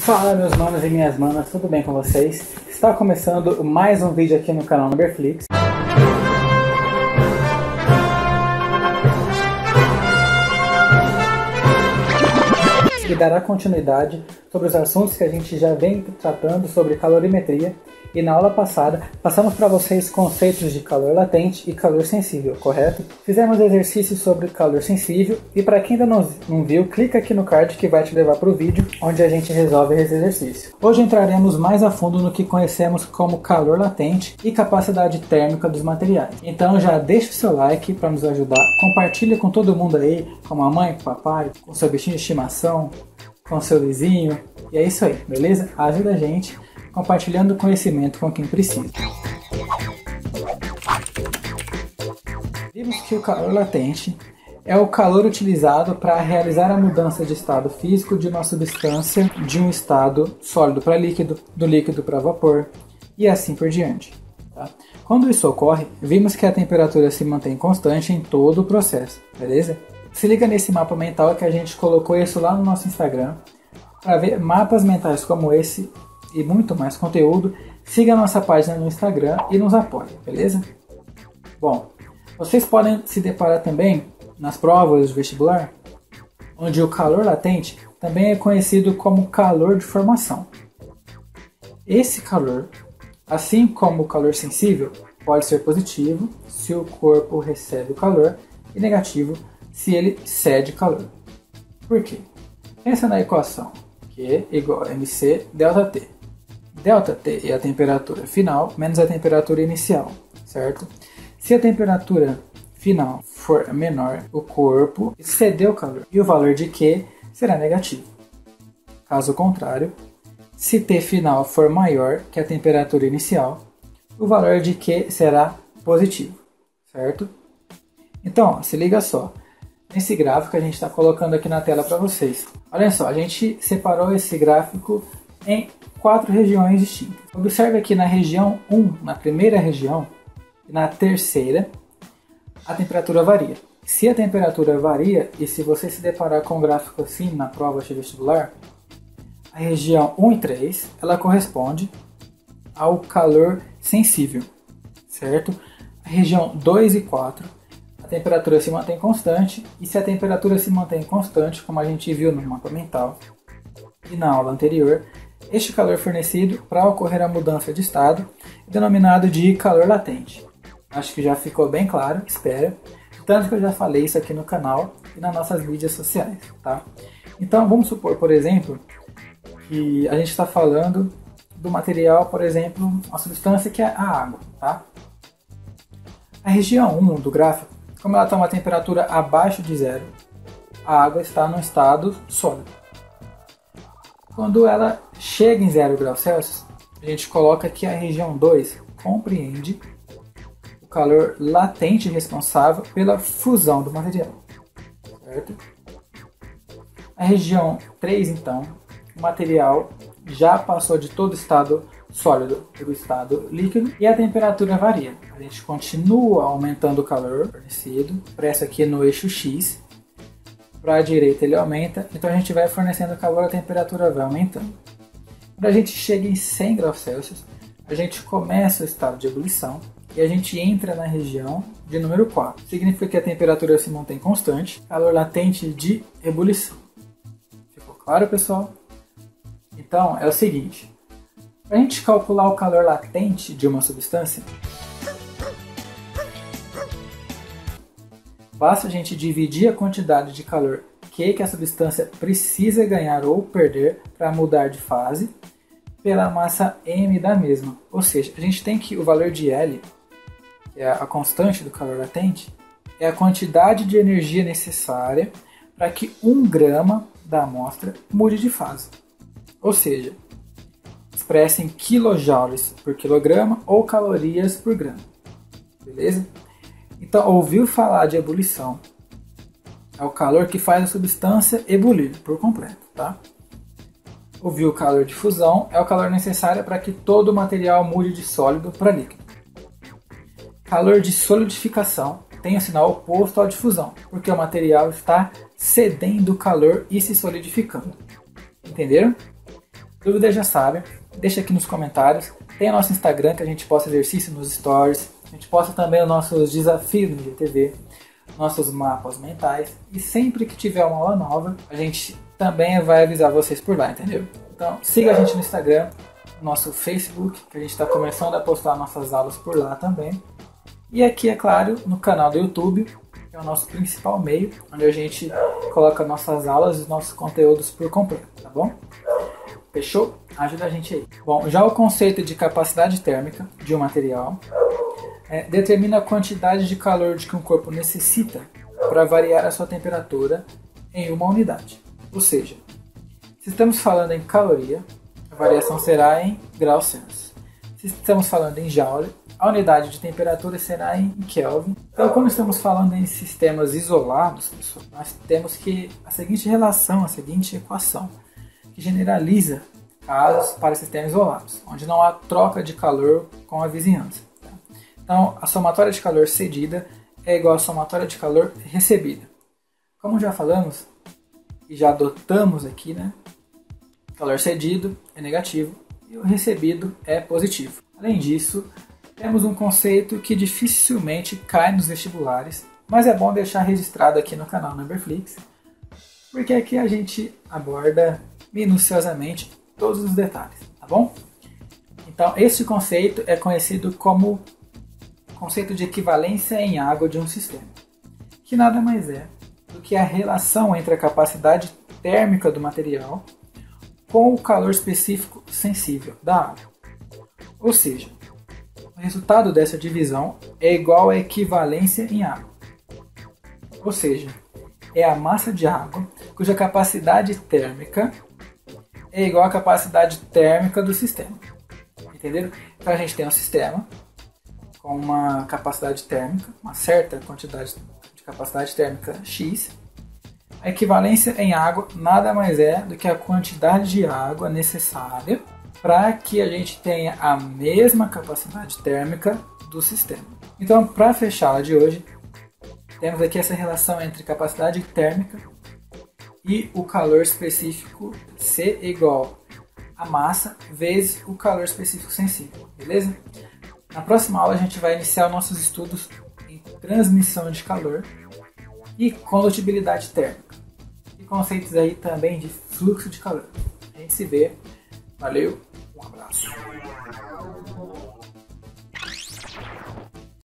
Fala meus manos e minhas manas, tudo bem com vocês? Está começando mais um vídeo aqui no canal Numberflix. E dará continuidade sobre os assuntos que a gente já vem tratando sobre calorimetria. E na aula passada, passamos para vocês conceitos de calor latente e calor sensível, correto? Fizemos exercícios sobre calor sensível e para quem ainda não viu, clica aqui no card que vai te levar para o vídeo onde a gente resolve esse exercício. Hoje entraremos mais a fundo no que conhecemos como calor latente e capacidade térmica dos materiais. Então já deixa o seu like para nos ajudar, compartilha com todo mundo aí, com a mamãe, com o papai, com o seu bichinho de estimação, com o seu vizinho, e é isso aí, beleza? Ajuda a gente compartilhando conhecimento com quem precisa. Vimos que o calor latente é o calor utilizado para realizar a mudança de estado físico de uma substância de um estado sólido para líquido, do líquido para vapor e assim por diante. Tá? Quando isso ocorre, vimos que a temperatura se mantém constante em todo o processo, beleza? Se liga nesse mapa mental que a gente colocou isso lá no nosso Instagram. Para ver mapas mentais como esse e muito mais conteúdo, siga a nossa página no Instagram e nos apoie, beleza? Bom, vocês podem se deparar também nas provas de vestibular, onde o calor latente também é conhecido como calor de formação. Esse calor, assim como o calor sensível, pode ser positivo se o corpo recebe o calor e negativo se ele cede calor. Por quê? Pensa na equação Q igual a mc delta T. Delta T é a temperatura final menos a temperatura inicial, certo? Se a temperatura final for menor, o corpo cedeu calor e o valor de Q será negativo. Caso contrário, se T final for maior que a temperatura inicial, o valor de Q será positivo, certo? Então, se liga só. Nesse gráfico a gente está colocando aqui na tela para vocês. Olha só, a gente separou esse gráfico em 4 regiões distintas. Observe aqui na região 1, na primeira região, e na terceira, a temperatura varia. Se a temperatura varia, e se você se deparar com um gráfico assim na prova de vestibular, a região 1 e 3, ela corresponde ao calor sensível, certo? A região 2 e 4, a temperatura se mantém constante, e se a temperatura se mantém constante, como a gente viu no mapa mental e na aula anterior, este calor fornecido para ocorrer a mudança de estado é denominado de calor latente. Acho que já ficou bem claro, espero. Tanto que eu já falei isso aqui no canal e nas nossas mídias sociais, tá? Então vamos supor, por exemplo, que a gente está falando do material, por exemplo, uma substância que é a água, tá? A região 1 do gráfico, como ela está uma temperatura abaixo de zero, a água está no estado sólido. Quando ela chega em 0 graus Celsius, a gente coloca que a região 2 compreende o calor latente responsável pela fusão do material, certo? A região 3, então, o material já passou de todo o estado sólido para o estado líquido e a temperatura varia. A gente continua aumentando o calor fornecido, pressa aqui no eixo X. Para a direita ele aumenta, então a gente vai fornecendo calor, a temperatura vai aumentando. Quando a gente chega em 100 graus Celsius, a gente começa o estado de ebulição e a gente entra na região de número 4. Significa que a temperatura se mantém constante, calor latente de ebulição. Ficou claro, pessoal? Então é o seguinte, para a gente calcular o calor latente de uma substância, basta a gente dividir a quantidade de calor que a substância precisa ganhar ou perder para mudar de fase pela massa m da mesma. Ou seja, a gente tem que o valor de L, que é a constante do calor latente, é a quantidade de energia necessária para que 1 grama da amostra mude de fase. Ou seja, expressa em kilojoules por quilograma ou calorias por grama. Beleza? Então, ouviu falar de ebulição? É o calor que faz a substância ebulir por completo, tá? Ouviu o calor de fusão? É o calor necessário para que todo o material mude de sólido para líquido. Calor de solidificação tem o sinal oposto ao de fusão, porque o material está cedendo calor e se solidificando. Entenderam? Dúvidas já sabem, deixa aqui nos comentários. Tem o nosso Instagram que a gente posta exercício nos stories. A gente posta também os nossos desafios no IGTV, nossos mapas mentais. E sempre que tiver uma aula nova, a gente também vai avisar vocês por lá, entendeu? Então siga a gente no Instagram, no nosso Facebook, que a gente está começando a postar nossas aulas por lá também. E aqui, é claro, no canal do YouTube, que é o nosso principal meio, onde a gente coloca nossas aulas e nossos conteúdos por completo, tá bom? Fechou? Ajuda a gente aí. Bom, já o conceito de capacidade térmica de um material determina a quantidade de calor de que um corpo necessita para variar a sua temperatura em uma unidade. Ou seja, se estamos falando em caloria, a variação será em graus Celsius. Se estamos falando em joule, a unidade de temperatura será em Kelvin. Então, quando estamos falando em sistemas isolados, pessoal, nós temos a seguinte relação, a seguinte equação, que generaliza casos para sistemas isolados, onde não há troca de calor com a vizinhança. Então, a somatória de calor cedida é igual à somatória de calor recebida. Como já falamos e já adotamos aqui, né? Calor cedido é negativo e o recebido é positivo. Além disso, temos um conceito que dificilmente cai nos vestibulares, mas é bom deixar registrado aqui no canal Numberflix, porque aqui a gente aborda minuciosamente todos os detalhes, tá bom? Então, este conceito é conhecido como conceito de equivalência em água de um sistema, que nada mais é do que a relação entre a capacidade térmica do material com o calor específico sensível da água. Ou seja, o resultado dessa divisão é igual à equivalência em água. Ou seja, é a massa de água cuja capacidade térmica é igual à capacidade térmica do sistema. Entenderam? Então a gente tem um sistema com uma capacidade térmica, uma certa quantidade de capacidade térmica X. A equivalência em água nada mais é do que a quantidade de água necessária para que a gente tenha a mesma capacidade térmica do sistema. Então, para fechar a aula de hoje, temos aqui essa relação entre capacidade térmica e o calor específico C igual a massa vezes o calor específico sensível, beleza? Na próxima aula a gente vai iniciar nossos estudos em transmissão de calor e condutibilidade térmica. E conceitos aí também de fluxo de calor. A gente se vê. Valeu, um abraço.